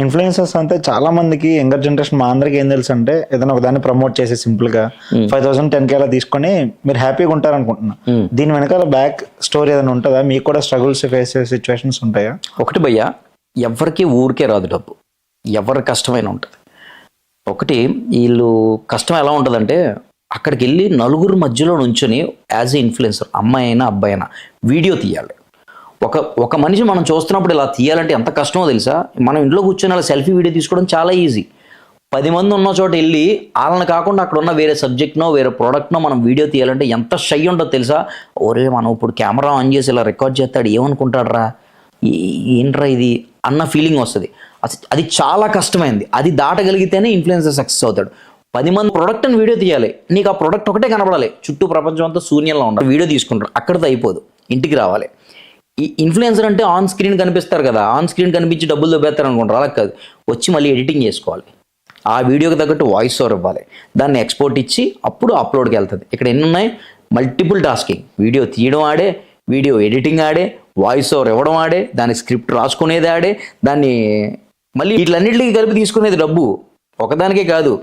Influencers అంటే చాలా మందికి యంగర్ జనరేషన్ మా అందరికి ఏం తెలుసు అంటే ఏదైనా ఒక దాన్ని ప్రమోట్ చేసి సింపుల్ గా 5,000 10K అలా తీసుకొని మీరు హ్యాపీగా ఉంటారు అనుకుంటున్నా. దీని వెనకాల బ్యాక్ స్టోరీ ఏదైనా ఉంటుందా? మీకు కూడా స్ట్రగుల్స్ ఫేస్ చేసే సిచ్యువేషన్స్ ఉంటాయా? ఒకటి భయ్యా, ఎవరికి ఊరికే రాదు డబ్బు, ఎవరి కష్టమైన ఉంటుంది. ఒకటి వీళ్ళు కష్టం ఎలా ఉంటుందంటే అక్కడికి వెళ్ళి నలుగురు మధ్యలో నుంచొని యాజ్ ఏ ఇన్ఫ్లుయెన్సర్, అమ్మాయి అయినా అబ్బాయి అయినా వీడియో తీయాలి. ఒక మనిషి మనం చూస్తున్నప్పుడు ఇలా తీయాలంటే ఎంత కష్టమో తెలుసా? మనం ఇంట్లో కూర్చొని అలా సెల్ఫీ వీడియో తీసుకోవడం చాలా ఈజీ. 10 మంది ఉన్న చోట వెళ్ళి వాళ్ళని కాకుండా అక్కడ ఉన్న వేరే సబ్జెక్ట్నో వేరే ప్రోడక్ట్నో మనం వీడియో తీయాలంటే ఎంత షై ఉంటుందో తెలుసా? ఒరే మనం ఇప్పుడు కెమెరా ఆన్ చేసి ఇలా రికార్డ్ చేస్తాడు ఏమనుకుంటాడరా, ఏంట్రా ఇది అన్న ఫీలింగ్ వస్తుంది. అది చాలా కష్టమైంది. అది దాటగలిగితేనే ఇన్ఫ్లుయెన్సర్ సక్సెస్ అవుతాడు. 10 మంది ప్రోడక్ట్ని వీడియో తీయాలి, నీకు ఆ ప్రోడక్ట్ ఒకటే కనపడాలి, చుట్టూ ప్రపంచం అంతా శూన్యంలో ఉండాలి. వీడియో తీసుకుంటారు, అక్కడితో అయిపోదు, ఇంటికి రావాలి. ఈ ఇన్ఫ్లుయెన్సర్ అంటే ఆన్ స్క్రీన్ కనిపిస్తారు కదా, ఆన్ స్క్రీన్ కనిపించి డబ్బులు దొబ్బేస్తారు అనుకుంటారు. అలా కాదు, వచ్చి మళ్ళీ ఎడిటింగ్ చేసుకోవాలి, ఆ వీడియోకి తగ్గట్టు వాయిస్ ఓవర్ ఇవ్వాలి, దాన్ని ఎక్స్పోర్ట్ ఇచ్చి అప్పుడు అప్లోడ్కి వెళ్తుంది. ఇక్కడ ఎన్ని ఉన్నాయి? Multiple tasking. వీడియో తీయడం ఆడే, వీడియో ఎడిటింగ్ ఆడే, వాయిస్ ఓవర్ ఇవ్వడం ఆడే, దాని స్క్రిప్ట్ రాసుకునేది ఆడే, దాన్ని మళ్ళీ వీటిలన్నింటికి కలిపి తీసుకునేది డబ్బు. ఒకదానికే కాదు.